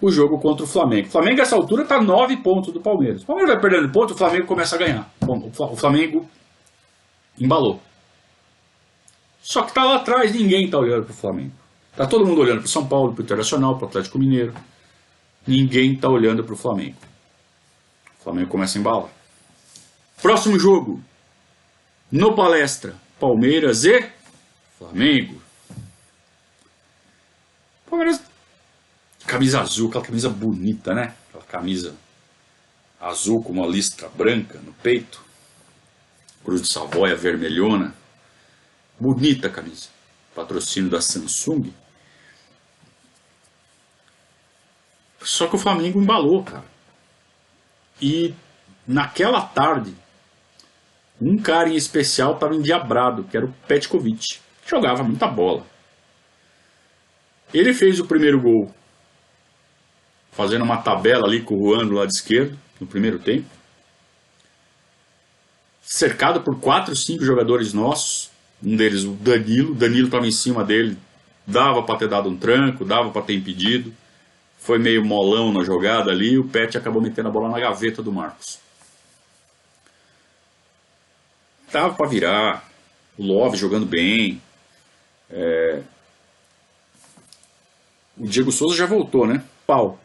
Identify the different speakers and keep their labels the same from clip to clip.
Speaker 1: o jogo contra o Flamengo. O Flamengo, nessa altura, está 9 pontos do Palmeiras. O Palmeiras vai perdendo pontos, o Flamengo começa a ganhar. Bom, o Flamengo embalou. Só que está lá atrás, ninguém está olhando para o Flamengo. Está todo mundo olhando para o São Paulo, para o Internacional, para o Atlético Mineiro. Ninguém está olhando para o Flamengo. O Flamengo começa a embalar. Próximo jogo. No Palestra, Palmeiras e Flamengo. Palmeiras, camisa azul, aquela camisa bonita, né? Aquela camisa azul com uma listra branca no peito. Cruz de Savoia vermelhona. Bonita a camisa. Patrocínio da Samsung. Só que o Flamengo embalou, cara. E naquela tarde, um cara em especial estava endiabrado, que era o Petkovic. Jogava muita bola. Ele fez o primeiro gol, fazendo uma tabela ali com o Juan do lado esquerdo, no primeiro tempo. Cercado por 4, 5 jogadores nossos. Um deles, o Danilo. O Danilo estava em cima dele. Dava para ter dado um tranco, dava para ter impedido. Foi meio molão na jogada ali. O Pet acabou metendo a bola na gaveta do Marcos. Dava para virar. O Love jogando bem. O Diego Souza já voltou, né? Pau.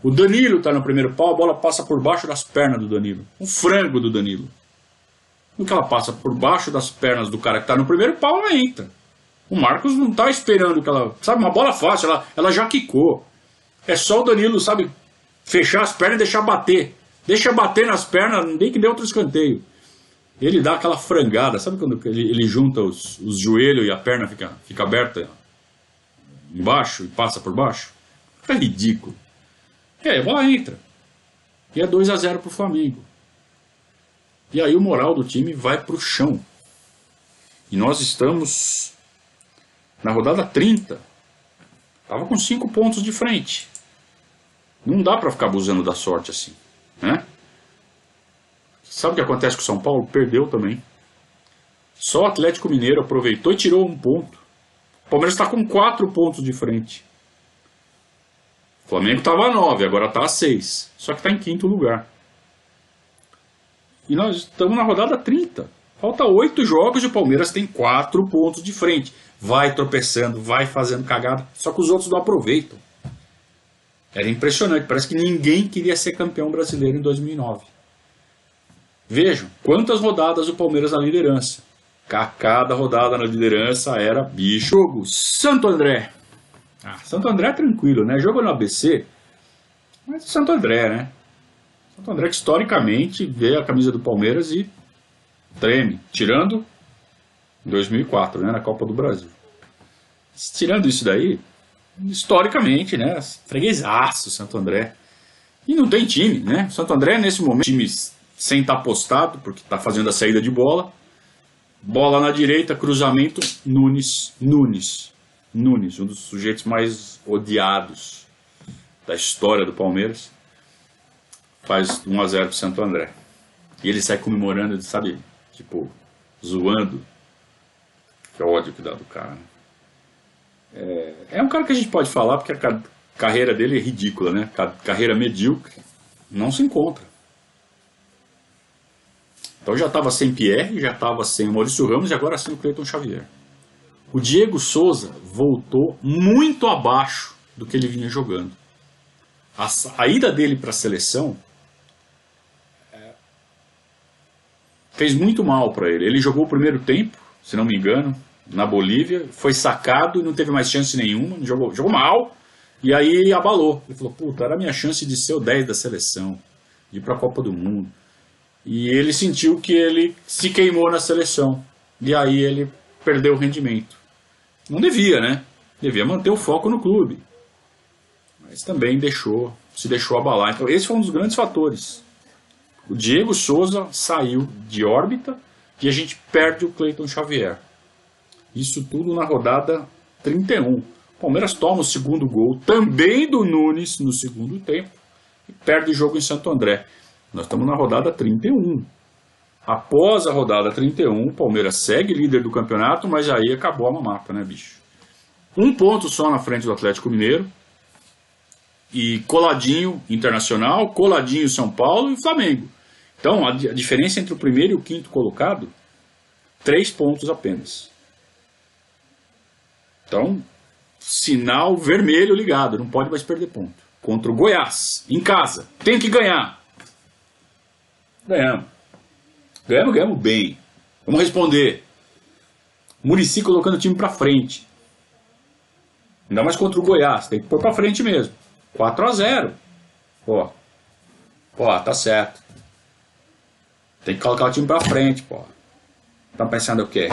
Speaker 1: O Danilo tá no primeiro pau, a bola passa por baixo das pernas do Danilo. Um frango do Danilo. No que ela passa por baixo das pernas do cara que tá no primeiro pau, ela entra. O Marcos não tá esperando que ela... Sabe, uma bola fácil, ela já quicou. É só o Danilo, sabe, fechar as pernas e deixar bater. Deixa bater nas pernas, nem que dê outro escanteio. Ele dá aquela frangada, sabe quando ele junta os joelhos e a perna fica aberta embaixo e passa por baixo? É ridículo. E aí a bola entra. E é 2-0 pro Flamengo. E aí o moral do time vai pro chão. E nós estamos na rodada 30. Tava com 5 pontos de frente. Não dá pra ficar abusando da sorte assim, né? Sabe o que acontece com o São Paulo? Perdeu também. Só o Atlético Mineiro aproveitou e tirou 1 ponto. O Palmeiras está com 4 pontos de frente. O Flamengo estava a 9, agora está a 6. Só que está em 5º lugar. E nós estamos na rodada 30. Falta 8 jogos e o Palmeiras tem 4 pontos de frente. Vai tropeçando, vai fazendo cagada. Só que os outros não aproveitam. Era impressionante. Parece que ninguém queria ser campeão brasileiro em 2009. Vejam quantas rodadas o Palmeiras na liderança. Cada rodada na liderança era bicho. Jogo Santo André. Santo André é tranquilo, né? Jogo no ABC. Mas Santo André, né? Santo André que historicamente vê a camisa do Palmeiras e treme. Tirando em 2004, né? Na Copa do Brasil. Tirando isso daí, historicamente, né? Freguesaço Santo André. E não tem time, né? Santo André nesse momento, times sem estar postado, porque está fazendo a saída de bola. Bola na direita, cruzamento, Nunes, um dos sujeitos mais odiados da história do Palmeiras. Faz 1-0 pro Santo André. E ele sai comemorando, sabe, tipo, zoando. Que ódio que dá do cara, né? É um cara que a gente pode falar, porque a carreira dele é ridícula, né? Carreira medíocre, não se encontra. Então já estava sem Pierre, já estava sem Maurício Ramos e agora sem o Cleiton Xavier. O Diego Souza voltou muito abaixo do que ele vinha jogando. A ida dele para a seleção fez muito mal para ele. Ele jogou o primeiro tempo, se não me engano, na Bolívia, foi sacado e não teve mais chance nenhuma, jogou mal e aí abalou. Ele falou, puta, era a minha chance de ser o 10 da seleção, de ir para a Copa do Mundo. E ele sentiu que ele se queimou na seleção. E aí ele perdeu o rendimento. Não devia, né? Devia manter o foco no clube. Mas também se deixou abalar. Então esse foi um dos grandes fatores. O Diego Souza saiu de órbita e a gente perde o Cleiton Xavier. Isso tudo na rodada 31. O Palmeiras toma o segundo gol, também do Nunes, no segundo tempo. E perde o jogo em Santo André. Nós estamos na rodada 31. Após a rodada 31, o Palmeiras segue líder do campeonato, mas aí acabou a mamata, né, bicho? 1 ponto só na frente do Atlético Mineiro. E coladinho Internacional, coladinho São Paulo e Flamengo. Então a diferença entre o primeiro e o quinto colocado, 3 pontos apenas. Então, sinal vermelho ligado, não pode mais perder ponto. Contra o Goiás, em casa, tem que ganhar. Ganhamos. Ganhamos bem. Vamos responder. Muricy colocando o time pra frente. Ainda mais contra o Goiás, tem que pôr pra frente mesmo. 4-0. Pô, tá certo. Tem que colocar o time pra frente, pô. Estão pensando o quê?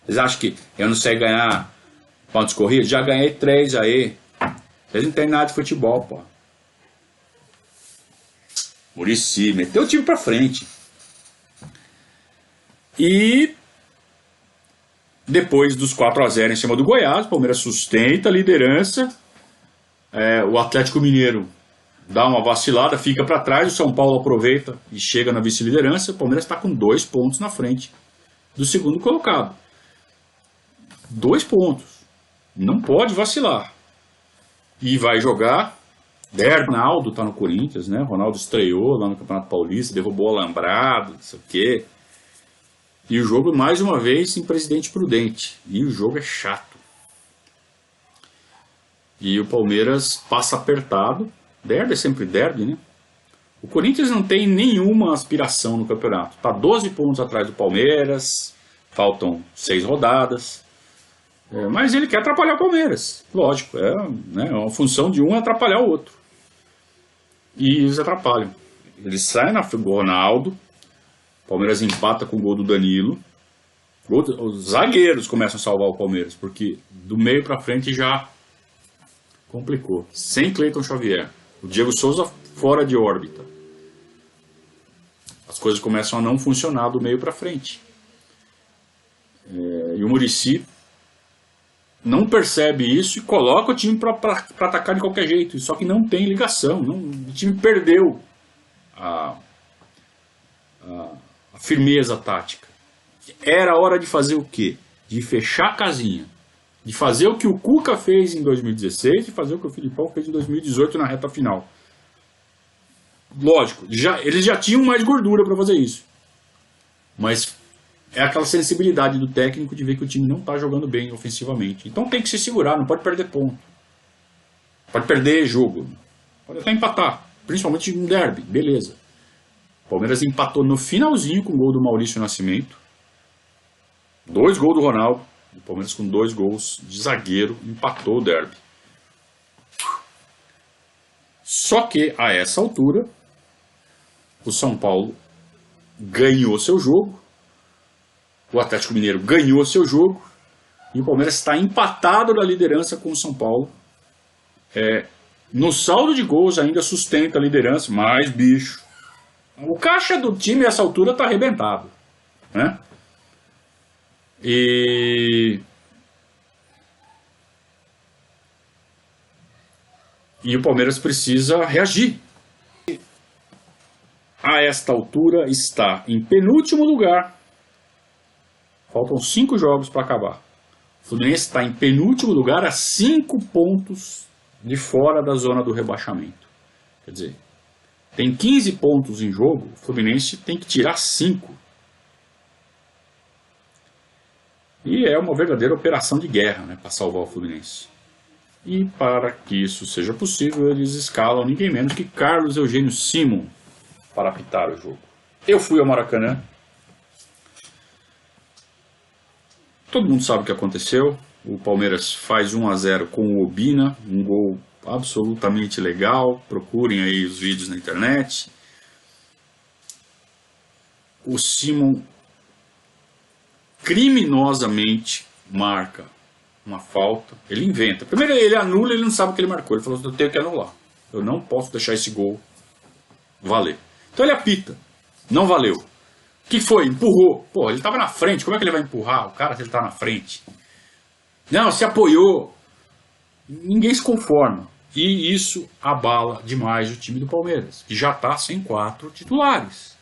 Speaker 1: Vocês acham que eu não sei ganhar pontos corridos? Já ganhei 3 aí. Vocês não entendem nada de futebol, pô. Muricy meteu o time pra frente. E depois dos 4-0 em cima do Goiás, o Palmeiras sustenta a liderança. O Atlético Mineiro dá uma vacilada, fica para trás. O São Paulo aproveita e chega na vice-liderança. O Palmeiras está com 2 pontos na frente do segundo colocado. 2 pontos. Não pode vacilar. E vai jogar. Ronaldo está no Corinthians, né? Ronaldo estreou lá no Campeonato Paulista, derrubou o alambrado, não sei o quê. E o jogo, mais uma vez, em Presidente Prudente. E o jogo é chato. E o Palmeiras passa apertado. Derby é sempre derby, né? O Corinthians não tem nenhuma aspiração no campeonato. Está 12 pontos atrás do Palmeiras. Faltam 6 rodadas. Mas ele quer atrapalhar o Palmeiras. Lógico, né, uma função de um é atrapalhar o outro. E eles atrapalham. Eles saem na frente do Ronaldo. O Palmeiras empata com o gol do Danilo. Os zagueiros começam a salvar o Palmeiras, porque do meio para frente já complicou. Sem Cleiton Xavier. O Diego Souza fora de órbita. As coisas começam a não funcionar do meio para frente. E o Muricy não percebe isso e coloca o time para atacar de qualquer jeito. Só que não tem ligação. O time perdeu a firmeza tática. Era hora de fazer o quê? De fechar a casinha. De fazer o que o Cuca fez em 2016 e fazer o que o Filipão fez em 2018 na reta final. Lógico, eles já tinham mais gordura para fazer isso. Mas é aquela sensibilidade do técnico de ver que o time não está jogando bem ofensivamente. Então tem que se segurar, não pode perder ponto. Pode perder jogo. Pode até empatar, principalmente em um derby, beleza. O Palmeiras empatou no finalzinho com o gol do Maurício Nascimento. 2 gols do Ronaldo. O Palmeiras com 2 gols de zagueiro empatou o derby. Só que a essa altura o São Paulo ganhou seu jogo. O Atlético Mineiro ganhou seu jogo. E o Palmeiras está empatado na liderança com o São Paulo. No saldo de gols ainda sustenta a liderança. Mas, bicho, o caixa do time a essa altura está arrebentado, né? E o Palmeiras precisa reagir. A esta altura está em penúltimo lugar. Faltam 5 jogos para acabar. O Fluminense está em penúltimo lugar a 5 pontos de fora da zona do rebaixamento. Quer dizer, tem 15 pontos em jogo, o Fluminense tem que tirar 5. E é uma verdadeira operação de guerra, né, para salvar o Fluminense. E para que isso seja possível, eles escalam ninguém menos que Carlos Eugênio Simon para apitar o jogo. Eu fui ao Maracanã. Todo mundo sabe o que aconteceu. O Palmeiras faz 1-0 com o Obina, um gol absolutamente legal. Procurem aí os vídeos na internet. O Simon criminosamente marca uma falta. Ele inventa. Primeiro ele anula, ele não sabe o que ele marcou. Ele falou: eu tenho que anular. Eu não posso deixar esse gol valer. Então ele apita. Não valeu. O que foi? Empurrou. Pô, ele estava na frente. Como é que ele vai empurrar o cara se ele está na frente? Não, se apoiou. Ninguém se conforma. E isso abala demais o time do Palmeiras, que já está sem 4 titulares.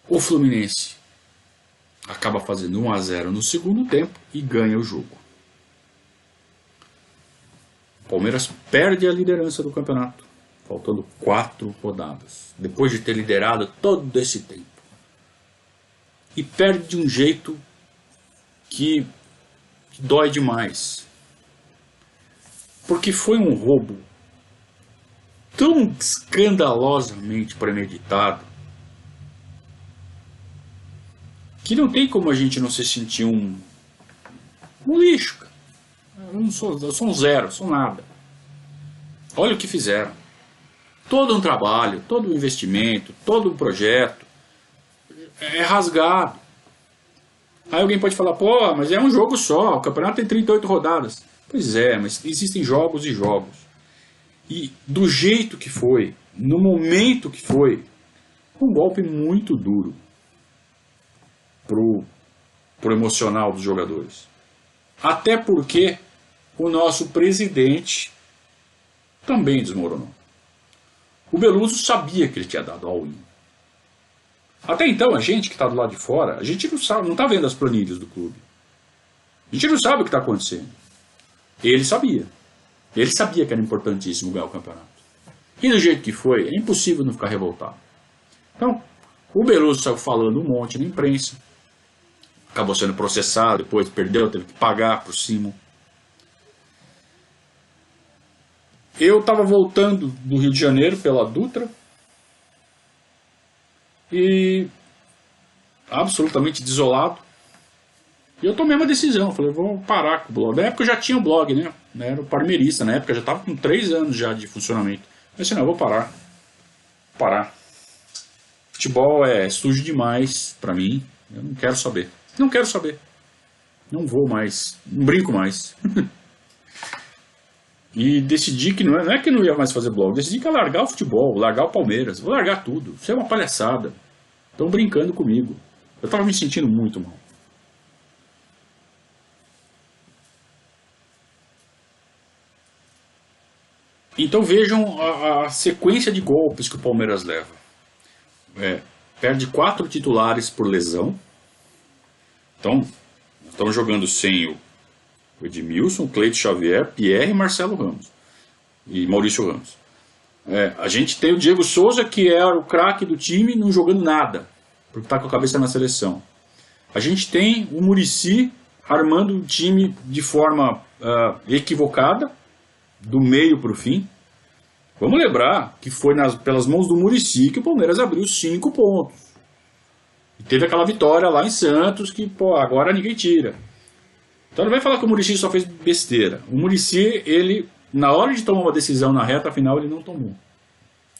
Speaker 1: O Fluminense acaba fazendo 1-0 no segundo tempo e ganha o jogo. Palmeiras perde a liderança do campeonato, faltando 4 rodadas, depois de ter liderado todo esse tempo. E perde de um jeito que dói demais. Porque foi um roubo tão escandalosamente premeditado que não tem como a gente não se sentir um lixo, cara. Eu sou um zero, sou nada. Olha o que fizeram. Todo um trabalho, todo um investimento, todo um projeto é rasgado. Aí alguém pode falar, pô, mas é um jogo só, o campeonato tem 38 rodadas. Pois é, mas existem jogos e jogos. E do jeito que foi, no momento que foi, um golpe muito duro pro emocional dos jogadores. Até porque o nosso presidente também desmoronou. O Beluso sabia que ele tinha dado all-in. Até então, a gente que está do lado de fora, a gente não sabe, não está vendo as planilhas do clube. A gente não sabe o que está acontecendo. Ele sabia. Ele sabia que era importantíssimo ganhar o campeonato. E do jeito que foi, é impossível não ficar revoltado. Então, o Beluso saiu falando um monte na imprensa. Acabou sendo processado, depois perdeu, teve que pagar por cima. Eu estava voltando do Rio de Janeiro pela Dutra e absolutamente desolado. E eu tomei uma decisão, falei, vou parar com o blog. Na época eu já tinha o blog, né? Era o Parmeirista, na época já estava com 3 anos já de funcionamento. Eu disse, não, eu vou parar. Parar. Futebol é sujo demais para mim, eu não quero saber. Não quero saber. Não vou mais, não brinco mais. E decidi que não é que não ia mais fazer blog, decidi que ia largar o futebol, largar o Palmeiras, vou largar tudo. Isso é uma palhaçada. Estão brincando comigo. Eu estava me sentindo muito mal. Então vejam a sequência de golpes que o Palmeiras leva. Perde 4 titulares por lesão. Então, estamos jogando sem o Edmilson, Cleito Xavier, Pierre e Marcelo Ramos. E Maurício Ramos. A gente tem o Diego Souza, que era o craque do time, não jogando nada, porque está com a cabeça na seleção. A gente tem o Muricy armando o time de forma equivocada, do meio para o fim. Vamos lembrar que foi pelas mãos do Muricy que o Palmeiras abriu 5 pontos. E teve aquela vitória lá em Santos que, pô, agora ninguém tira. Então não vai falar que o Muricy só fez besteira. O Muricy, ele, na hora de tomar uma decisão na reta final, ele não tomou.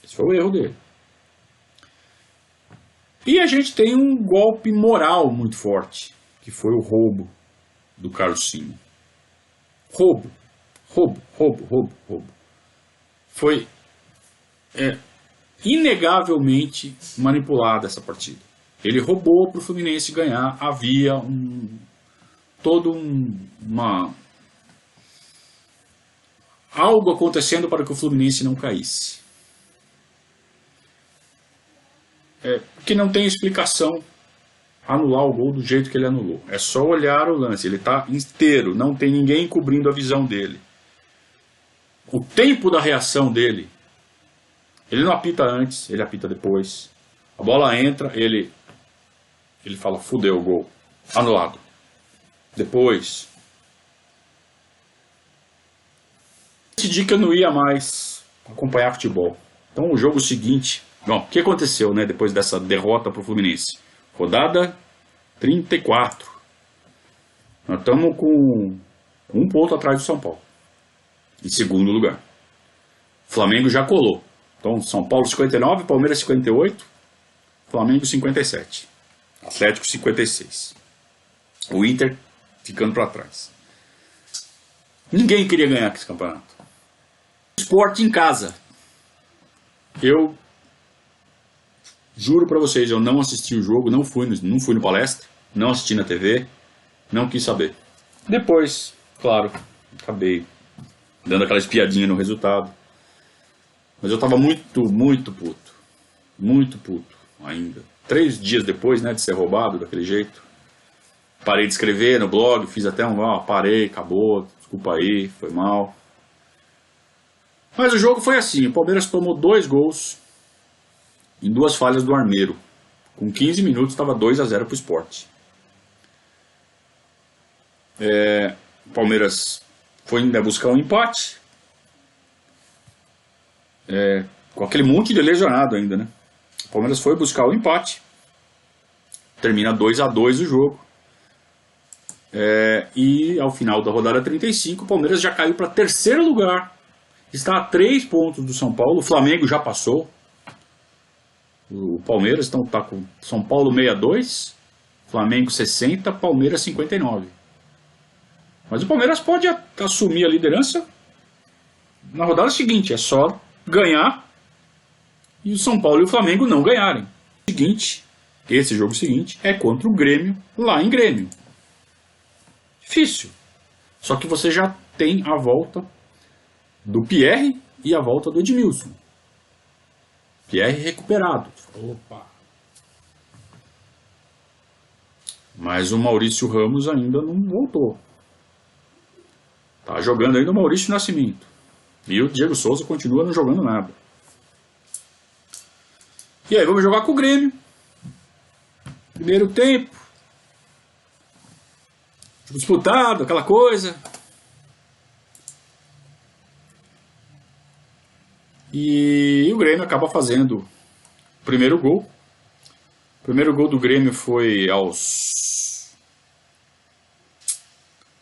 Speaker 1: Esse foi o erro dele. E a gente tem um golpe moral muito forte, que foi o roubo do Carlos Cima. Roubo. Foi inegavelmente manipulada essa partida. Ele roubou para o Fluminense ganhar. Havia algo acontecendo para que o Fluminense não caísse. Que não tem explicação anular o gol do jeito que ele anulou. É só olhar o lance. Ele está inteiro, não tem ninguém cobrindo a visão dele. O tempo da reação dele, ele não apita antes, ele apita depois. A bola entra, ele fala, fudeu o gol, anulado. Depois, decidi que eu não ia mais acompanhar futebol. Então o jogo seguinte, bom, o que aconteceu, né, depois dessa derrota para o Fluminense? Rodada 34. Nós estamos com 1 ponto atrás do São Paulo. Em segundo lugar. Flamengo já colou. Então São Paulo 59, Palmeiras 58, Flamengo 57. Atlético 56. O Inter ficando para trás. Ninguém queria ganhar esse campeonato. Sport em casa. Eu juro para vocês, eu não assisti o jogo, não fui no palestra, não assisti na TV, não quis saber. Depois, claro, acabei dando aquela espiadinha no resultado. Mas eu estava muito puto. Muito puto ainda. 3 dias depois, né, de ser roubado daquele jeito. Parei de escrever no blog, fiz até parei, acabou, desculpa aí, foi mal. Mas o jogo foi assim, o Palmeiras tomou 2 gols em 2 falhas do Armeiro. Com 15 minutos estava 2-0 para o Sport. O Palmeiras foi ainda buscar um empate. Com aquele monte de lesionado ainda, né? O Palmeiras foi buscar o empate. Termina 2-2 o jogo. E ao final da rodada 35, o Palmeiras já caiu para 3º lugar. Está a 3 pontos do São Paulo. O Flamengo já passou. O Palmeiras está com São Paulo 62, Flamengo 60, Palmeiras 59. Mas o Palmeiras pode assumir a liderança na rodada seguinte. É só ganhar e o São Paulo e o Flamengo não ganharem. Esse jogo seguinte é contra o Grêmio, lá em Grêmio. Difícil. Só que você já tem a volta do Pierre e a volta do Edmilson. Pierre recuperado. Opa. Mas o Maurício Ramos ainda não voltou. Tá jogando ainda o Maurício Nascimento. E o Diego Souza continua não jogando nada. E aí, vamos jogar com o Grêmio. Primeiro tempo. Disputado, aquela coisa. E o Grêmio acaba fazendo o primeiro gol. O primeiro gol do Grêmio foi aos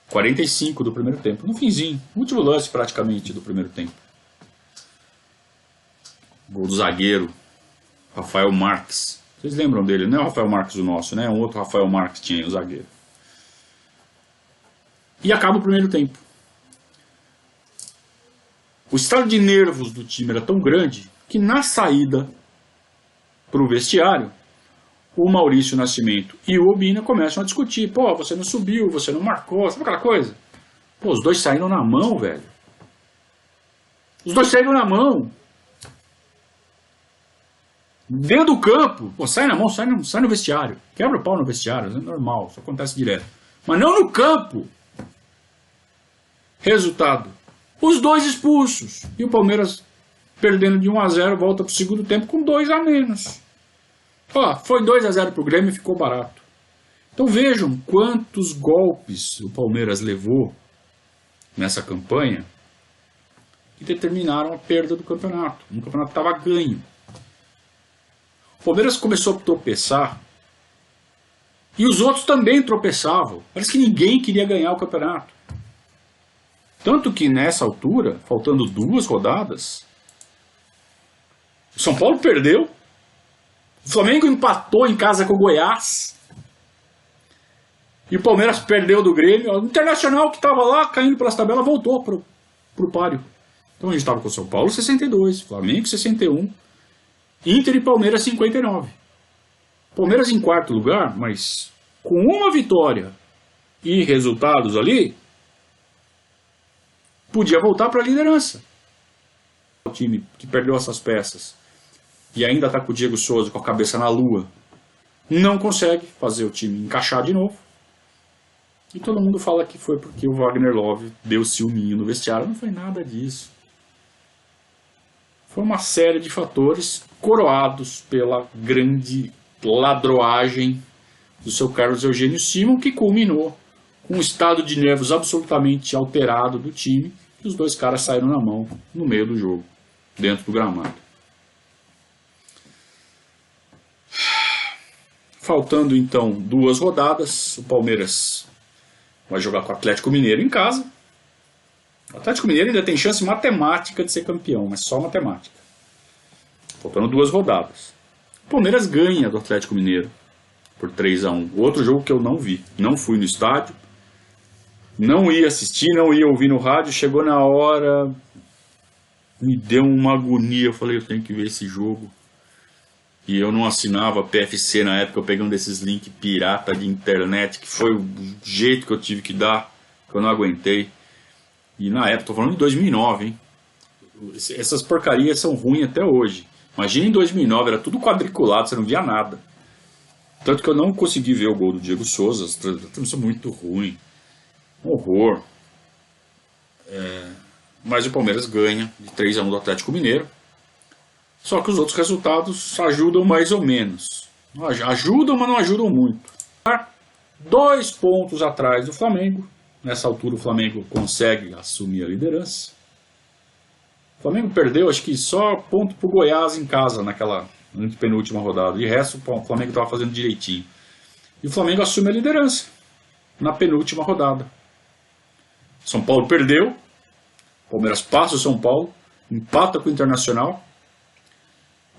Speaker 1: 45 do primeiro tempo. No finzinho, último lance praticamente do primeiro tempo. Gol do zagueiro Rafael Marques. Vocês lembram dele? Não é o Rafael Marques o nosso, né? Um outro Rafael Marques tinha o zagueiro. E acaba o primeiro tempo. O estado de nervos do time era tão grande que na saída para o vestiário, o Maurício Nascimento e o Obina começam a discutir. Pô, você não subiu, você não marcou, sabe aquela coisa? Pô, os dois saíram na mão, velho. Os dois saíram na mão. Dentro do campo. Pô, sai na mão, sai no vestiário. Quebra o pau no vestiário, é normal, isso acontece direto. Mas não no campo. Resultado. Os dois expulsos. E o Palmeiras, perdendo de 1-0, volta para o segundo tempo com 2 a menos. Ó, foi 2-0 para o Grêmio e ficou barato. Então vejam quantos golpes o Palmeiras levou nessa campanha que determinaram a perda do campeonato. Um campeonato que estava ganho. O Palmeiras começou a tropeçar e os outros também tropeçavam. Parece que ninguém queria ganhar o campeonato. Tanto que nessa altura, faltando 2 rodadas, o São Paulo perdeu, o Flamengo empatou em casa com o Goiás, e o Palmeiras perdeu do Grêmio. O Internacional, que estava lá caindo pelas tabelas, voltou pro páreo. Então a gente estava com o São Paulo 62, Flamengo 61, Inter e Palmeiras 59. Palmeiras em 4º lugar, mas com uma vitória e resultados ali, podia voltar para a liderança. O time que perdeu essas peças e ainda está com o Diego Souza com a cabeça na lua, não consegue fazer o time encaixar de novo. E todo mundo fala que foi porque o Wagner Love deu ciúminho no vestiário. Não foi nada disso. Foi uma série de fatores coroados pela grande ladroagem do seu Carlos Eugênio Simon, que culminou com um estado de nervos absolutamente alterado do time, e os dois caras saíram na mão no meio do jogo, dentro do gramado. Faltando então 2 rodadas, o Palmeiras vai jogar com o Atlético Mineiro em casa. O Atlético Mineiro ainda tem chance matemática de ser campeão, mas só matemática. Faltando 2 rodadas. O Palmeiras ganha do Atlético Mineiro por 3-1. Outro jogo que eu não vi. Não fui no estádio. Não ia assistir, não ia ouvir no rádio. Chegou na hora, me deu uma agonia. Eu falei, eu tenho que ver esse jogo. E eu não assinava PFC na época. Eu peguei um desses links pirata de internet, que foi o jeito que eu tive que dar, que eu não aguentei. E na época, tô falando de 2009, hein? Essas porcarias são ruins até hoje. Imagina em 2009, era tudo quadriculado, você não via nada. Tanto que eu não consegui ver o gol do Diego Souza. As transmissões são muito ruins. Um horror. mas o Palmeiras ganha de 3-1 do Atlético Mineiro. Só que os outros resultados ajudam mais ou menos. Ajudam, mas não ajudam muito. 2 pontos atrás do Flamengo. Nessa altura o Flamengo consegue assumir a liderança. O Flamengo perdeu, acho que só ponto pro Goiás em casa naquela penúltima rodada. De resto, o Flamengo estava fazendo direitinho. E o Flamengo assume a liderança na penúltima rodada. São Paulo perdeu. Palmeiras passa o São Paulo. Empata com o Internacional.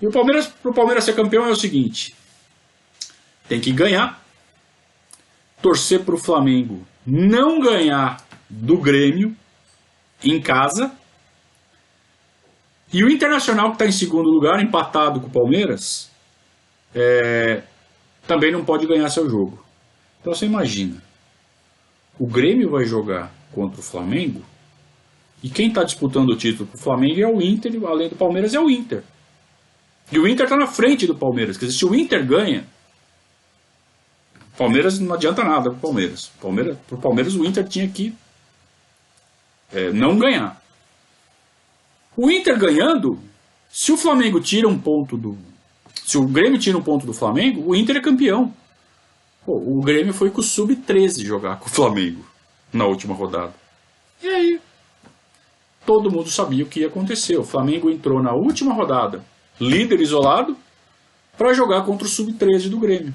Speaker 1: E o Palmeiras, para o Palmeiras ser campeão é o seguinte. Tem que ganhar. Torcer para o Flamengo não ganhar do Grêmio em casa. E o Internacional, que está em segundo lugar, empatado com o Palmeiras, também não pode ganhar seu jogo. Então você imagina, o Grêmio vai jogar contra o Flamengo, e quem está disputando o título com o Flamengo é o Inter, além do Palmeiras é o Inter. E o Inter está na frente do Palmeiras. Quer dizer, se o Inter ganha, o Palmeiras não adianta nada para o Palmeiras. Para o Palmeiras o Inter tinha que não ganhar. O Inter ganhando, se o Flamengo tira um ponto se o Grêmio tira um ponto do Flamengo, o Inter é campeão. Pô, o Grêmio foi com o Sub-13 jogar com o Flamengo na última rodada. E aí, todo mundo sabia o que ia acontecer. O Flamengo entrou na última rodada, líder isolado, para jogar contra o Sub-13 do Grêmio.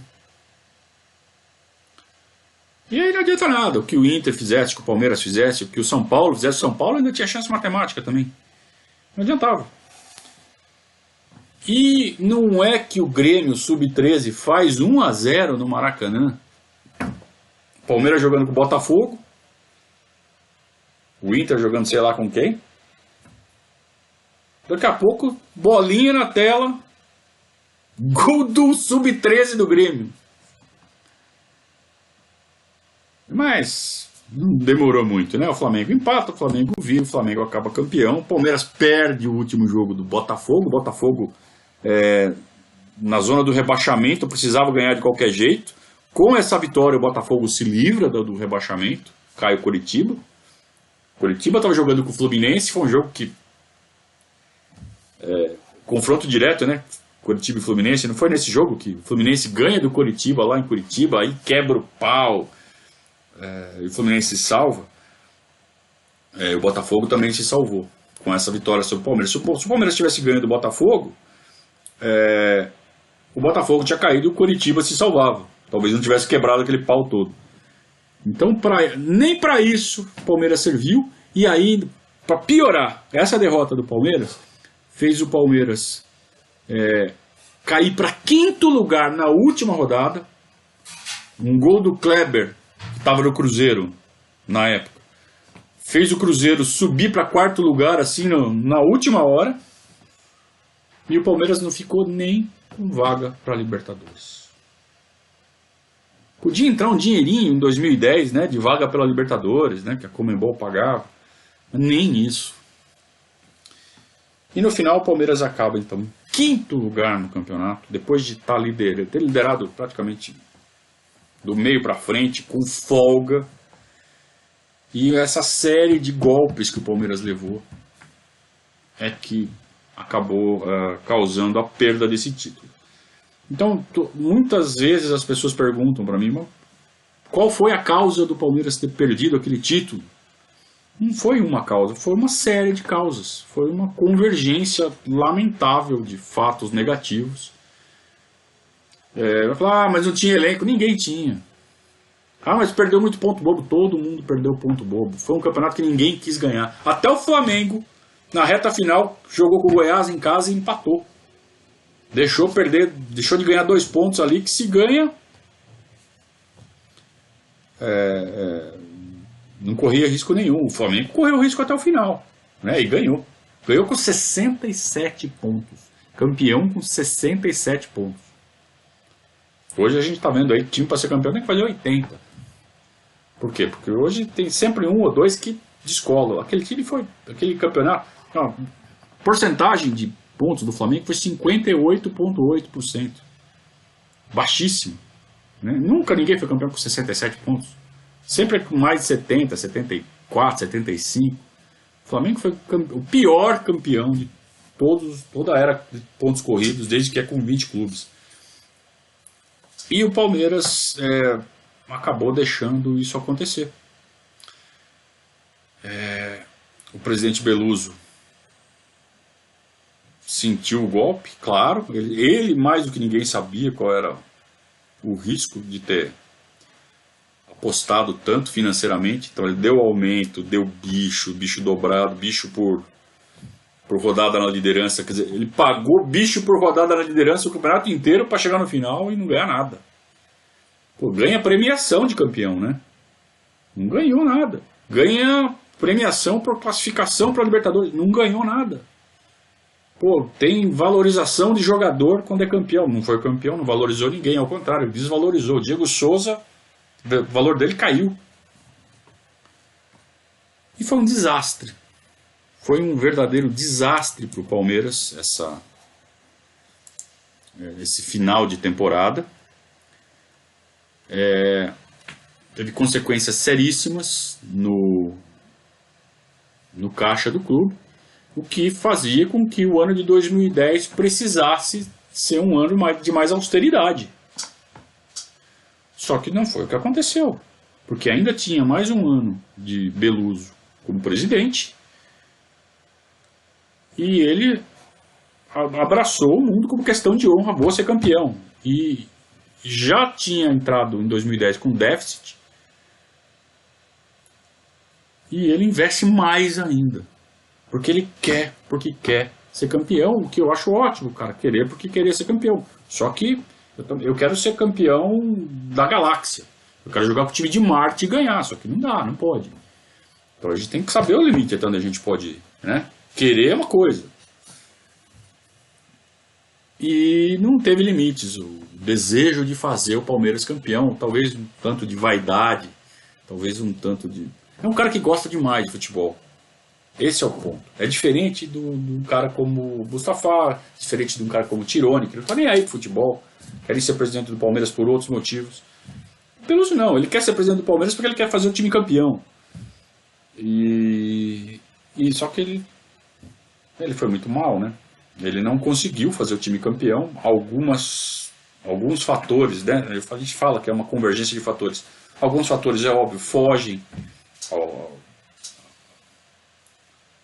Speaker 1: E aí não adianta nada. O que o Inter fizesse, o que o Palmeiras fizesse, o que o São Paulo fizesse. O São Paulo ainda tinha chance matemática também. Não adiantava. E não é que o Grêmio Sub-13 faz 1-0 no Maracanã. Palmeiras jogando com o Botafogo. O Inter jogando sei lá com quem. Daqui a pouco, bolinha na tela. Gol do Sub-13 do Grêmio. Mas não demorou muito, né? O Flamengo empata, o Flamengo vira, o Flamengo acaba campeão. O Palmeiras perde o último jogo do Botafogo. O Botafogo, na zona do rebaixamento, precisava ganhar de qualquer jeito. Com essa vitória, o Botafogo se livra do rebaixamento. Cai o Coritiba. O Coritiba estava jogando com o Fluminense. Foi um jogo que... confronto direto, né? Coritiba e Fluminense. Não foi nesse jogo que o Fluminense ganha do Coritiba lá em Curitiba, aí quebra o pau. E o Fluminense se salva. O Botafogo também se salvou com essa vitória sobre o Palmeiras. Se o Palmeiras tivesse ganho do Botafogo, o Botafogo tinha caído e o Coritiba se salvava. Talvez não tivesse quebrado aquele pau todo. Então nem para isso o Palmeiras serviu. E aí, para piorar, essa derrota do Palmeiras fez o Palmeiras cair para 5º lugar na última rodada. Um gol do Kleber, que estava no Cruzeiro na época, fez o Cruzeiro subir para 4º lugar assim na última hora. E o Palmeiras não ficou nem com vaga para Libertadores. Podia entrar um dinheirinho em 2010, né, de vaga pela Libertadores, né, que a Conmebol pagava. Nem isso. E no final o Palmeiras acaba então em 5º lugar no campeonato, depois de ter liderado praticamente do meio para frente, com folga. E essa série de golpes que o Palmeiras levou é que acabou causando a perda desse título. Então, muitas vezes as pessoas perguntam para mim, qual foi a causa do Palmeiras ter perdido aquele título? Não foi uma causa, foi uma série de causas. Foi uma convergência lamentável de fatos negativos. Vai falar, mas não tinha elenco. Ninguém tinha. Mas perdeu muito ponto bobo. Todo mundo perdeu ponto bobo. Foi um campeonato que ninguém quis ganhar. Até o Flamengo, na reta final, jogou com o Goiás em casa e empatou. Deixou de ganhar 2 pontos ali, que se ganha... não corria risco nenhum. O Flamengo correu risco até o final, né? E ganhou. Ganhou com 67 pontos. Campeão com 67 pontos. Hoje a gente está vendo aí, time para ser campeão tem que fazer 80. Por quê? Porque hoje tem sempre 1 ou 2 que descolam. Aquele campeonato, a porcentagem de pontos do Flamengo foi 58,8%. Baixíssimo, né? Nunca ninguém foi campeão com 67 pontos. Sempre com mais de 70, 74, 75. O Flamengo foi o pior campeão de toda a era de pontos corridos, desde que é com 20 clubes. E o Palmeiras acabou deixando isso acontecer. O presidente Beluso sentiu o golpe, claro. Ele mais do que ninguém sabia qual era o risco de ter apostado tanto financeiramente. Então ele deu aumento, deu bicho dobrado, bicho por rodada na liderança. Quer dizer, ele pagou bicho por rodada na liderança o campeonato inteiro para chegar no final e não ganhar nada. Pô, ganha premiação de campeão, né? Não ganhou nada. Ganha premiação por classificação para Libertadores. Não ganhou nada. Pô, tem valorização de jogador quando é campeão. Não foi campeão, não valorizou ninguém. Ao contrário, desvalorizou. Diego Souza, o valor dele caiu. E foi um desastre. Foi um verdadeiro desastre para o Palmeiras esse final de temporada. Teve consequências seríssimas no caixa do clube, o que fazia com que o ano de 2010 precisasse ser um ano de mais austeridade. Só que não foi o que aconteceu, porque ainda tinha mais um ano de Beluso como presidente, e ele abraçou o mundo como questão de honra, vou ser campeão. E já tinha entrado em 2010 com déficit, e ele investe mais ainda, porque ele quer ser campeão, o que eu acho ótimo, cara, querer ser campeão. Só que eu quero ser campeão da galáxia, eu quero jogar com o time de Marte e ganhar, só que não dá, não pode. Então a gente tem que saber o limite até onde a gente pode ir, né? Querer é uma coisa. E não teve limites o desejo de fazer o Palmeiras campeão, talvez um tanto de vaidade, talvez um tanto de... É um cara que gosta demais de futebol. Esse é o ponto. É diferente de um cara como o Mustafa, diferente de um cara como o Tirone, que não está nem aí pro futebol, querem ser presidente do Palmeiras por outros motivos. Peluso não, ele quer ser presidente do Palmeiras porque ele quer fazer o time campeão. E só que ele foi muito mal, né? Ele não conseguiu fazer o time campeão. Alguns fatores, né? A gente fala que é uma convergência de fatores. Alguns fatores, é óbvio, fogem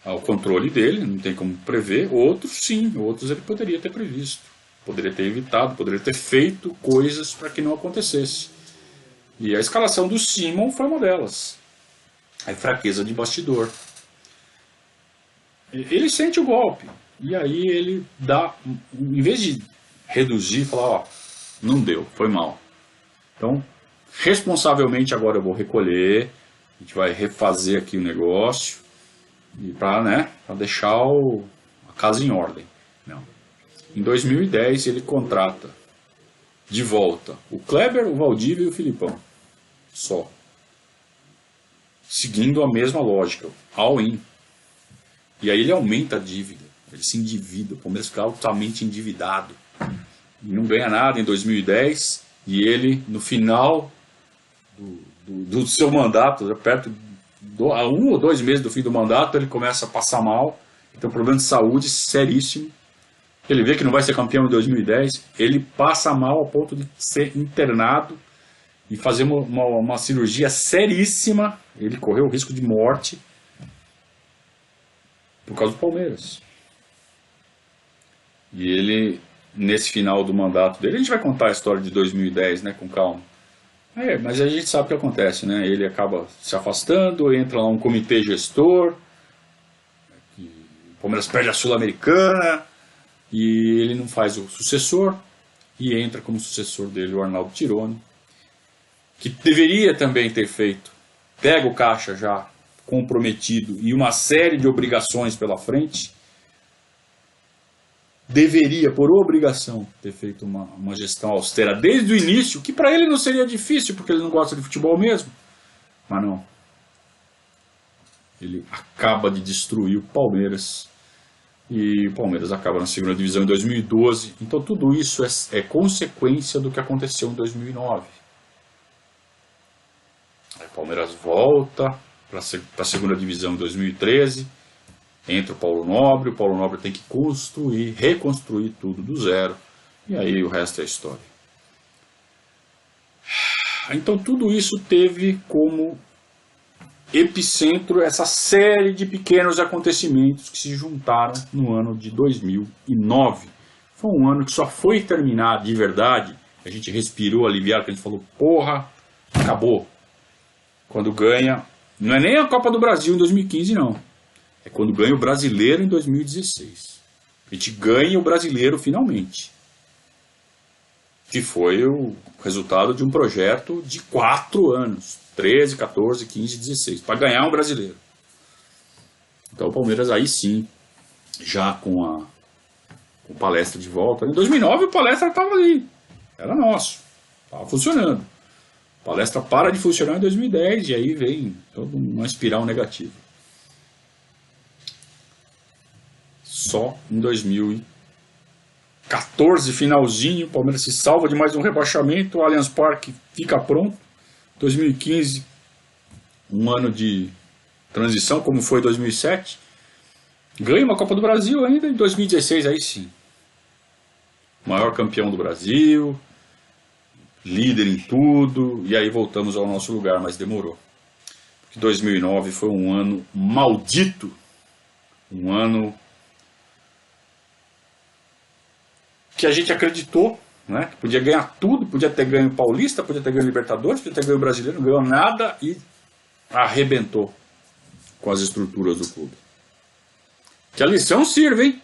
Speaker 1: ao controle dele, não tem como prever. Outros sim, outros ele poderia ter previsto, poderia ter evitado, poderia ter feito coisas para que não acontecesse. E a escalação do Simon foi uma delas. A fraqueza de bastidor. Ele sente o golpe. E aí ele dá, em vez de reduzir, falar, ó, não deu, foi mal. Então, responsavelmente agora eu vou recolher, a gente vai refazer aqui o negócio, e para deixar a casa em ordem. Não. Em 2010 ele contrata de volta o Kleber, o Valdívia e o Filipão. Só. Seguindo a mesma lógica, all-in. E aí ele aumenta a dívida. Ele se endivida, o Palmeiras fica altamente endividado. E não ganha nada em 2010. E ele, no final do seu mandato, perto a 1 ou 2 meses do fim do mandato, ele começa a passar mal. Tem um problema de saúde seríssimo. Ele vê que não vai ser campeão em 2010. Ele passa mal ao ponto de ser internado e fazer uma cirurgia seríssima. Ele correu o risco de morte por causa do Palmeiras. E ele, nesse final do mandato dele, a gente vai contar a história de 2010, né, com calma. Mas a gente sabe o que acontece, né? Ele acaba se afastando, entra lá um comitê gestor, o Palmeiras perde a Sul-Americana, e ele não faz o sucessor, e entra como sucessor dele o Arnaldo Tirone, que deveria também ter feito, pega o caixa já comprometido e uma série de obrigações pela frente, deveria, por obrigação, ter feito uma gestão austera desde o início, que para ele não seria difícil, porque ele não gosta de futebol mesmo. Mas não. Ele acaba de destruir o Palmeiras. E o Palmeiras acaba na segunda divisão em 2012. Então tudo isso é consequência do que aconteceu em 2009. Aí o Palmeiras volta para a segunda divisão em 2013. Entra o Paulo Nobre tem que construir, reconstruir tudo do zero, e aí o resto é história. Então tudo isso teve como epicentro essa série de pequenos acontecimentos que se juntaram no ano de 2009. Foi um ano que só foi terminar de verdade, a gente respirou aliviado, que a gente falou, porra, acabou. Quando ganha, não é nem a Copa do Brasil em 2015 não, é quando ganha o Brasileiro em 2016. A gente ganha o Brasileiro finalmente, que foi o resultado de um projeto de 4 anos, 13, 14, 15, 16, para ganhar um Brasileiro. Então o Palmeiras aí sim, já com o Palestra de volta. Em 2009 o Palestra estava ali, era nosso, estava funcionando. O Palestra para de funcionar em 2010 e aí vem toda uma espiral negativa. Só em 2014, finalzinho, o Palmeiras se salva de mais um rebaixamento, o Allianz Parque fica pronto. 2015, um ano de transição, como foi 2007. Ganha uma Copa do Brasil ainda em 2016, aí sim. Maior campeão do Brasil, líder em tudo, e aí voltamos ao nosso lugar, mas demorou. Porque 2009 foi um ano maldito, um ano que a gente acreditou, né, que podia ganhar tudo, podia ter ganho o Paulista, podia ter ganho o Libertadores, podia ter ganho o Brasileiro, não ganhou nada e arrebentou com as estruturas do clube. Que a lição sirva, hein?